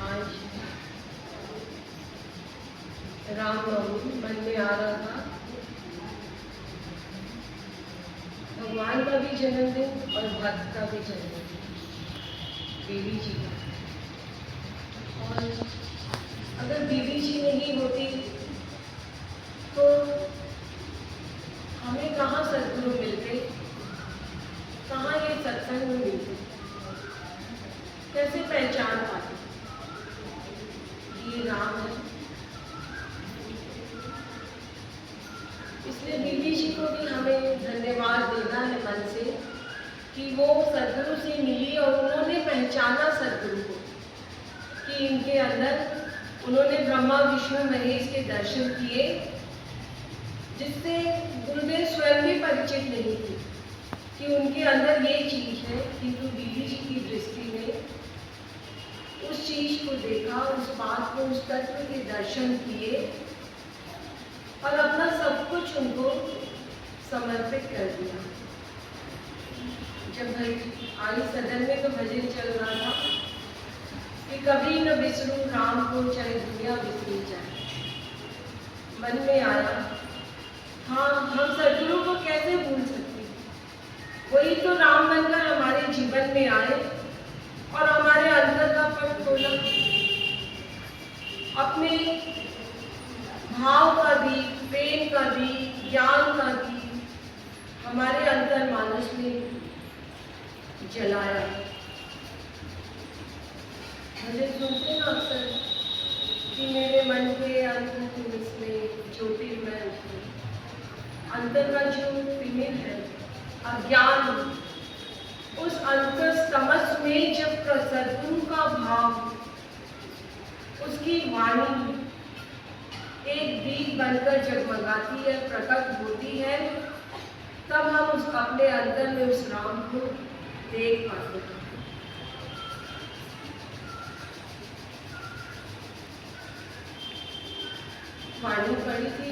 आज रामनवमी मन में आ रहा था। भगवान का भी जन्मदिन और भक्त का भी जन्मदिन, देवी जी का। और अगर देवी जी नहीं होती तो हमें कहाँ सद्गुरु मिलते, कहाँ ये सत्संग मिलते, कैसे पहचान पाते ये राम है। इसलिए देवी जी को भी हमें धन्यवाद देना है मन से कि वो सद्गुरु से मिली और उन्होंने पहचाना सद्गुरु को, कि इनके अंदर उन्होंने ब्रह्मा विष्णु महेश के दर्शन किए, जिससे गुरुदेव स्वयं भी परिचित नहीं थे कि उनके अंदर ये चीज है। किंतु देवी जी की दृष्टि में उस चीज को देखा, उस बात को, उस तत्व के दर्शन किए और अपना सब कुछ उनको समर्पित कर दिया। जब आई सदन में तो भजन चल रहा था कि कभी न बिसरूं राम को, चाहे दुनिया बिसरी जाए। मन में आया, हाँ, हम सद्गुरु को कैसे भूल सकते, वही तो राम बनकर हमारे जीवन में आए और हमारे अंदर का पट खोला, अपने भाव का दी, प्रेम का दी, ज्ञान का दी, हमारे अंतर मानस में जलाया। मुझे सुनते ना अक्सर कि मेरे मन के अंतर में ज्योतिर्मय अंतर का जो तिमिर है अज्ञान, उस अंतर तमस में जब सद्गुरु का भाव, उसकी वाणी एक दीप बनकर जगमगाती है, प्रकट होती है, तब हम उस अपने अंदर में उस राम को देख पाते हैं। वाणी पड़ी थी,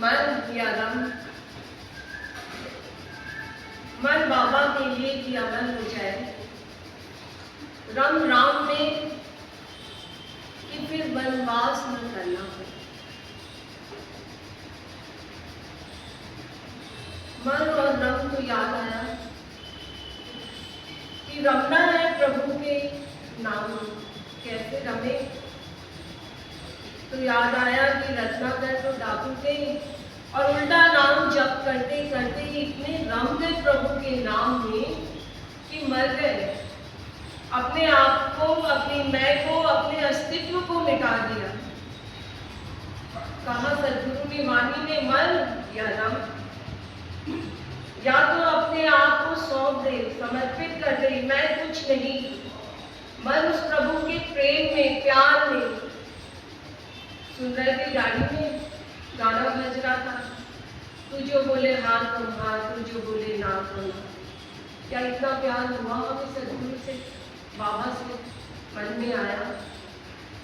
मन या रम, मन बाबा के लिए कि अमल हो जाए, रम राम में कि फिर वनवास न करना हो। मन और रम को याद आया कि रमना है प्रभु के नाम, कैसे रमे, तो याद आया कि रत्नाकर तो डाकू थे और उल्टा नाम जप करते करते ही इतने रम गए प्रभु के नाम में कि मर गए, अपने आप को, अपनी मैं को, अपने अस्तित्व को मिटा दिया। कहा सद्गुरु ने, वाणी ने, मन या रम, या तो अपने आप को सौंप दे, समर्पित कर दे, मैं कुछ नहीं, मन उस प्रभु के प्रेम में, प्यार में। सुन रहे थे गाड़ी में गाना बज रहा था, तू जो बोले हाँ तुम हाँ, तू जो बोले ना तुम। क्या इतना प्यार हुआ हमें सद्गुरु से, बाबा से? मन में आया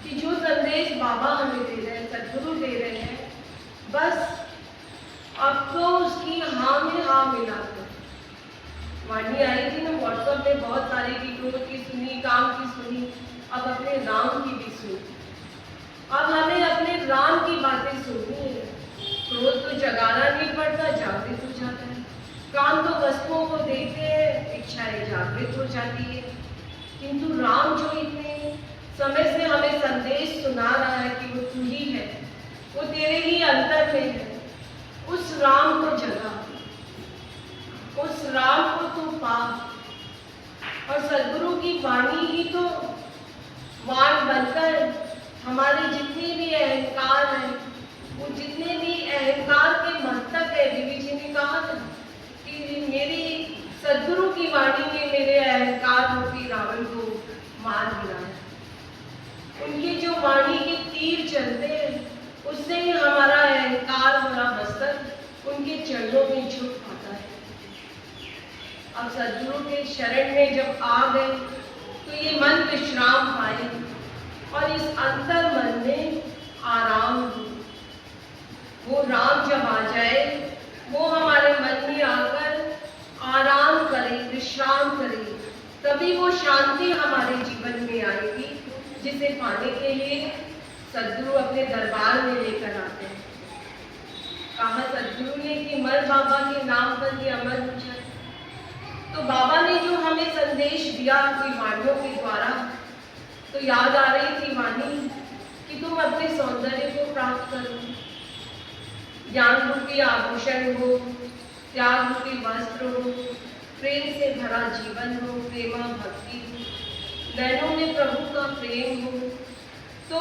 कि जो संदेश बाबा हमें दे रहे हैं, सद्गुरु दे रहे हैं, बस अब तो उसकी हाँ में हाँ मिला दो। वाणी आई थी ना व्हाट्सएप में, बहुत सारी वीडियो की सुनी, काम की सुनी, अब अपने राम की भी सुनी। अब हमें अपने राम की बातें सुननी है। क्रोध तो जगाना नहीं पड़ता, जागृत हो जाता है। काम तो वस्तुओं को देखते हैं, इच्छाएं जागृत हो जाती है। किंतु राम जो इतने समय से हमें संदेश सुना रहा है कि वो तू ही है, वो तेरे ही अंतर में है, उस राम को जगा, उस राम को तू पा। और सद्गुरु की वाणी ही तो वाण बनकर हमारे जितने भी अहंकार हैं, वो जितने भी अहंकार के मस्तक है, देवी जी ने कहा था कि मेरी सद्गुरु की वाणी ने मेरे अहंकार रूपी रावण को मार गिराया। उनकी जो वाणी के तीर चलते हैं, उससे ही हमारा अहंकार, हमारा मस्तक उनके चरणों में झुक पाता है। अब सद्गुरु के शरण में जब आ गए तो ये मन विश्राम पाए और इस अंतर मन में आराम हो। वो राम जब आ जाए, वो हमारे मन में आकर आराम करे, विश्राम करे, तभी वो शांति हमारे जीवन में आएगी, जिसे पाने के लिए सद्गुरु अपने दरबार में लेकर आते हैं। कहा सद्गुरु ने कि मर बाबा के नाम पर ये अमर हो जाए। तो बाबा ने जो हमें संदेश दिया अपनी वाणियों के द्वारा, तो याद आ रही थी वाणी कि तुम अपने सौंदर्य को प्राप्त करो, ज्ञान रूपी आभूषण हो, त्याग रूपी वस्त्र हो, प्रेम से भरा जीवन हो, प्रेमा भक्ति हो, नैनों में प्रभु का प्रेम हो। तो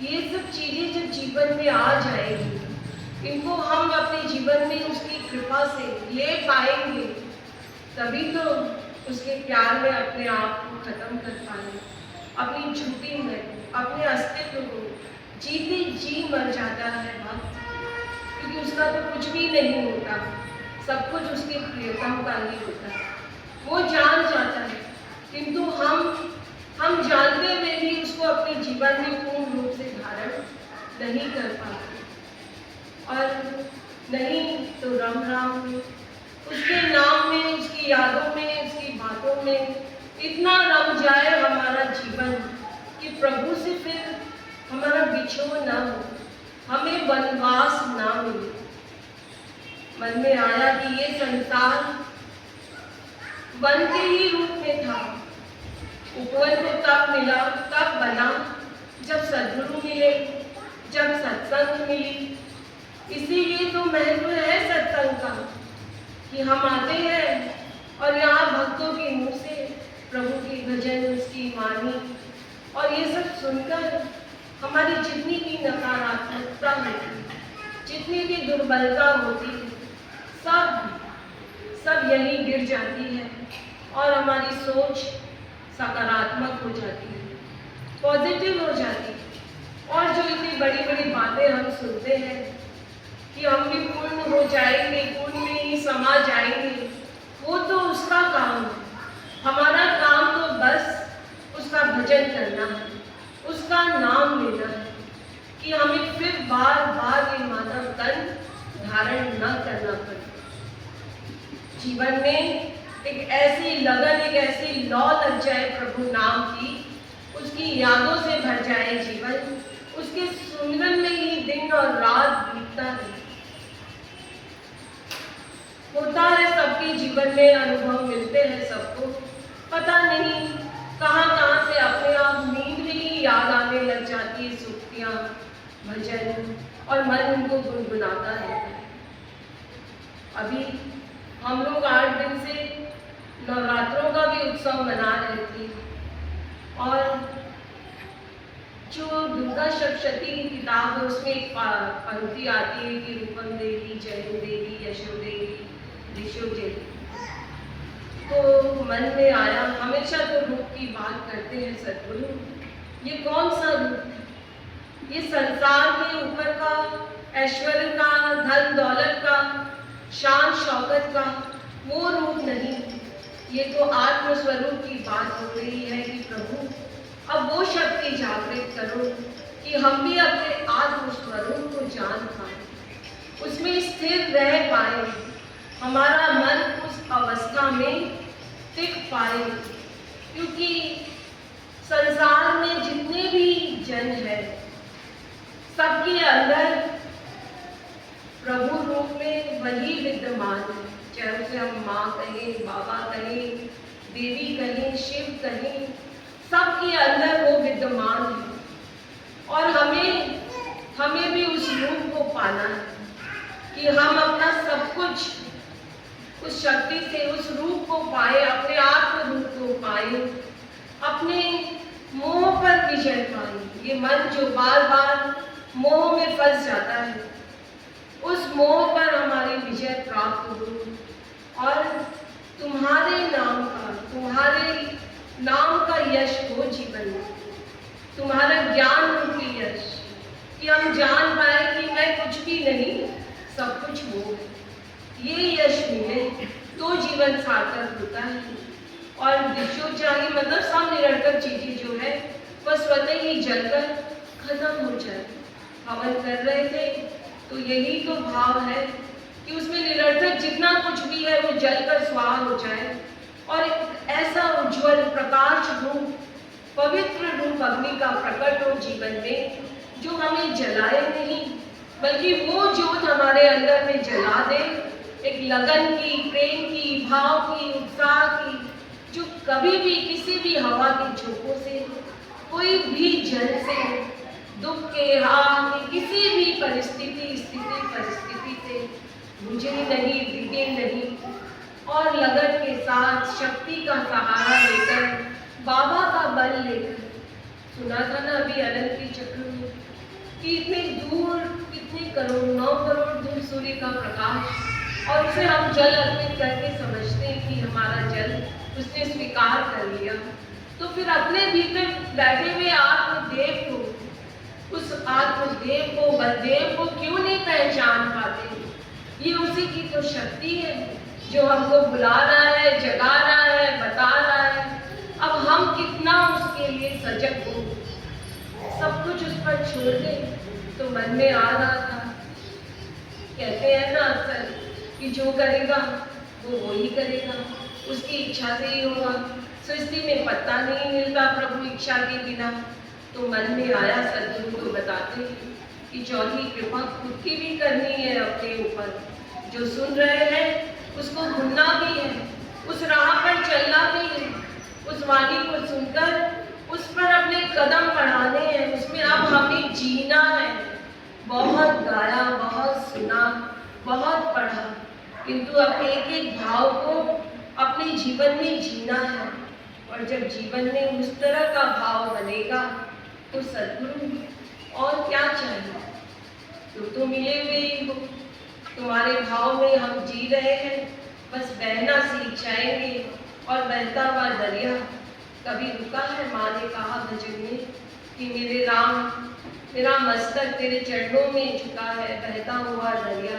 ये सब चीजें जब जीवन में आ जाएगी, इनको हम अपने जीवन में उसकी कृपा से ले पाएंगे, तभी तो उसके प्यार में अपने आप को खत्म कर पाएंगे, अपनी झूठी में अपने अस्तित्व को जीते जी मर जाता है भक्त, क्योंकि उसका तो कुछ भी नहीं होता, सब कुछ उसके प्रियतम का ही होता है। वो जान जाता है, किंतु हम जानते हुए भी उसको अपने जीवन में पूर्ण रूप से धारण नहीं कर पाते। और नहीं तो राम राम में, उसके नाम में, उसकी यादों में, उसकी बातों में इतना रम जाए हमारा जीवन कि प्रभु से फिर हमारा बिछोह ना हो, हमें वनवास ना मिले। मन में आया कि ये संसार वन के ही रूप में था। उपवन को तब मिला, तब बना जब सद्गुरु मिले, जब सत्संग मिली। इसीलिए तो महत्व है सत्संग का कि हम आते हैं और यहाँ भक्तों के मुंह से प्रभु की भजन, उसकी वाणी और ये सब सुनकर हमारी जितनी भी नकारात्मकता होती है, जितनी भी दुर्बलता होती है, सब यहीं गिर जाती है और हमारी सोच सकारात्मक हो जाती है, पॉजिटिव हो जाती है। और जो इतनी बड़ी बड़ी बातें हम सुनते हैं कि हम भी पूर्ण हो जाएंगे, पूर्ण में ही समा जाएंगे, वो तो उसका काम है। हमारा काम तो बस उसका भजन करना है, उसका नाम लेना है, कि हमें फिर बार बार ये मानव तन धारण न करना पड़े। जीवन में एक ऐसी लगन, एक ऐसी लौ लग जाए प्रभु नाम की, उसकी यादों से भर जाए जीवन, उसके सुमिरन में ही दिन और रात बीतता है। होता है सबके जीवन में, अनुभव मिलते हैं सबको, पता नहीं कहाँ कहाँ से अपने आप नींद में ही याद आने लग जाती है सुक्तियाँ, भजन, और मन उनको गुनगुनाता रहता है। अभी हम लोग 8 दिन से नवरात्रों का भी उत्सव मना रहे थे, और जो दुर्गा सप्तशती की किताब है उसमें एक पंक्ति आती है कि रूपम देवी, जयम देवी, यशो देवी, दिशो देवी। तो मन में आया, हमेशा तो रूप की बात करते हैं सद्गुरु, ये कौन सा रूप है? ये संसार के ऊपर का, ऐश्वर्य का, धन दौलत का, शान शौकत का वो रूप नहीं, ये तो आत्मस्वरूप की बात हो रही है कि प्रभु अब वो शक्ति जागृत करो कि हम भी अपने आत्मस्वरूप को जान पाए, उसमें स्थिर रह पाए, हमारा मन उस अवस्था में टिक पाए। क्योंकि संसार में जितने भी जन हैं, सबके अंदर प्रभु रूप में वही विद्यमान है, चाहे उसे हम माँ कहें, बाबा कहें, देवी कहें, शिव कहें, सबके अंदर वो विद्यमान है। और हमें भी उस रूप को पाना है कि हम अपना सब कुछ उस शक्ति से, उस रूप को पाए, अपने आत्म रूप को पाए, अपने मोह पर विजय पाए। ये मन जो बार बार मोह में फंस जाता है, उस मोह पर हमारी विजय प्राप्त हो और तुम्हारे नाम का यश हो जीवन में, तुम्हारा ज्ञान रूपी यश, कि हम जान पाए कि मैं कुछ भी नहीं, सब कुछ वो है। ये यश मिले तो जीवन सार्थक होता है। और दिशो चाहिए मतलब सब निरर्थक चीजें जो है वह स्वतः ही जलकर खत्म हो जाए। हवन कर रहे थे तो यही तो भाव है कि उसमें निरर्थक जितना कुछ भी है वो जलकर स्वाहा हो जाए और एक ऐसा उज्जवल प्रकाश रूप, पवित्र रूप अग्नि का प्रकट हो जीवन में, जो हमें जलाए नहीं बल्कि वो ज्योत हमारे अंदर में जला दे, एक लगन की, प्रेम की, भाव की, उत्साह की, जो कभी भी किसी भी हवा के झोंकों से, कोई भी जल से, दुख के हाथ की किसी भी परिस्थिति से बुझे नहीं, दिखे नहीं, और लगन के साथ शक्ति का सहारा लेकर, बाबा का बल लेकर, सुना था ना अभी अनंत के चक्र में कि इतने दूर, कितने करोड़, 9 करोड़ दूर सूर्य का प्रकाश, और उसे हम जल अर्पित करके समझते हैं कि हमारा जल उसने स्वीकार कर लिया। तो फिर अपने भीतर बैठे हुए आत्मदेव को, उस आत्मदेव को, बलदेव को क्यों नहीं पहचान पाते? ये उसी की तो शक्ति है जो हमको बुला रहा है, जगा रहा है, बता रहा है। अब हम कितना उसके लिए सजग हो, सब कुछ उस पर छोड़ दे। तो मन में आ रहा था, कहते हैं ना अक्सर कि जो करेगा वो ही करेगा, उसकी इच्छा से ही होगा। सृष्टि में पत्ता नहीं मिलता प्रभु इच्छा के बिना। तो मन में आया, सदगुरु तो बताते हैं कि चौथी कृपा खुद की भी करनी है अपने ऊपर। जो सुन रहे हैं उसको भूलना भी है, उस राह पर चलना भी है, उस वाणी को सुनकर उस पर अपने कदम बढ़ाने हैं, उसमें अब हमें जीना है। बहुत गाया, बहुत सुना, बहुत पढ़ा, किंतु अब एक एक भाव को अपने जीवन में जीना है। और जब जीवन में उस तरह का भाव बनेगा तो सद्गुरु और क्या चाहिए? तो मिले हुए ही हो, तुम्हारे भाव में हम जी रहे हैं, बस बहना सीख जाएंगे। और बहता हुआ दरिया कभी रुका है? माँ ने कहा भजन में कि मेरे राम, मेरा मस्तक तेरे चरणों में झुका है, बहता हुआ दरिया,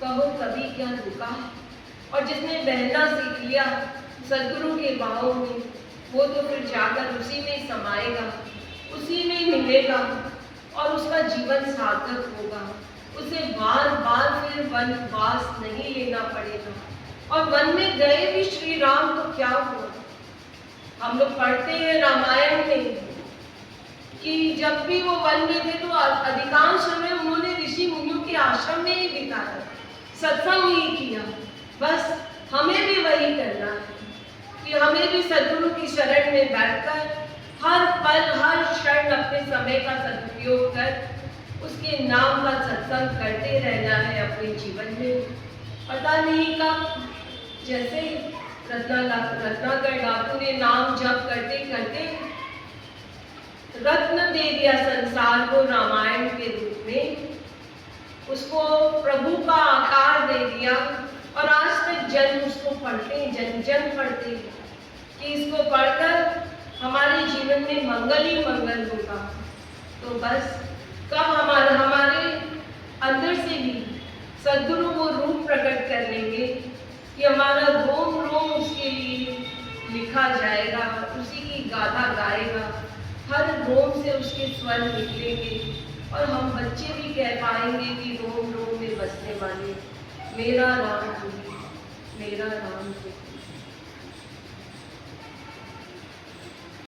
कहो कभी क्या रुका है? और जिसने बहना सीख लिया सद्गुरु के भाव में, वो तो फिर जाकर उसी में समाएगा, उसी में मिलेगा और उसका जीवन सार्थक होगा। उसे बार बार फिर वनवास नहीं लेना पड़ेगा। और वन में गए भी श्री राम तो क्या हुआ? हम लोग पढ़ते हैं रामायण में कि जब भी वो वन में थे तो अधिकांश समय उन्होंने ऋषि मुनियों के आश्रम में ही बिताया, सत्संग ही किया। बस हमें भी वही करना है कि हमें भी सद्गुरु की शरण में बैठकर हर पल, हर क्षण अपने समय का सदुपयोग कर उसके नाम का सत्संग करते रहना है अपने जीवन में। पता नहीं कब, जैसे रत्नाकर डाकू ने नाम जप करते करते रत्न दे दिया संसार को रामायण के रूप में, उसको प्रभु का आकार दे दिया। और आज तक जन उसको पढ़ते हैं, जन पढ़ते हैं कि इसको पढ़कर हमारे जीवन में मंगल ही मंगल होगा। तो बस कब हमारे अंदर से भी सद्गुरु वो रूप प्रकट कर लेंगे कि हमारा रोम रोम उसके लिए लिखा जाएगा, उसी की गाथा गाएगा, हर रोम से उसके स्वर निकलेंगे और हम बच्चे भी कह पाएंगे कि रोम रोम में बसने वाले मेरा राम तू, मेरा राम तू।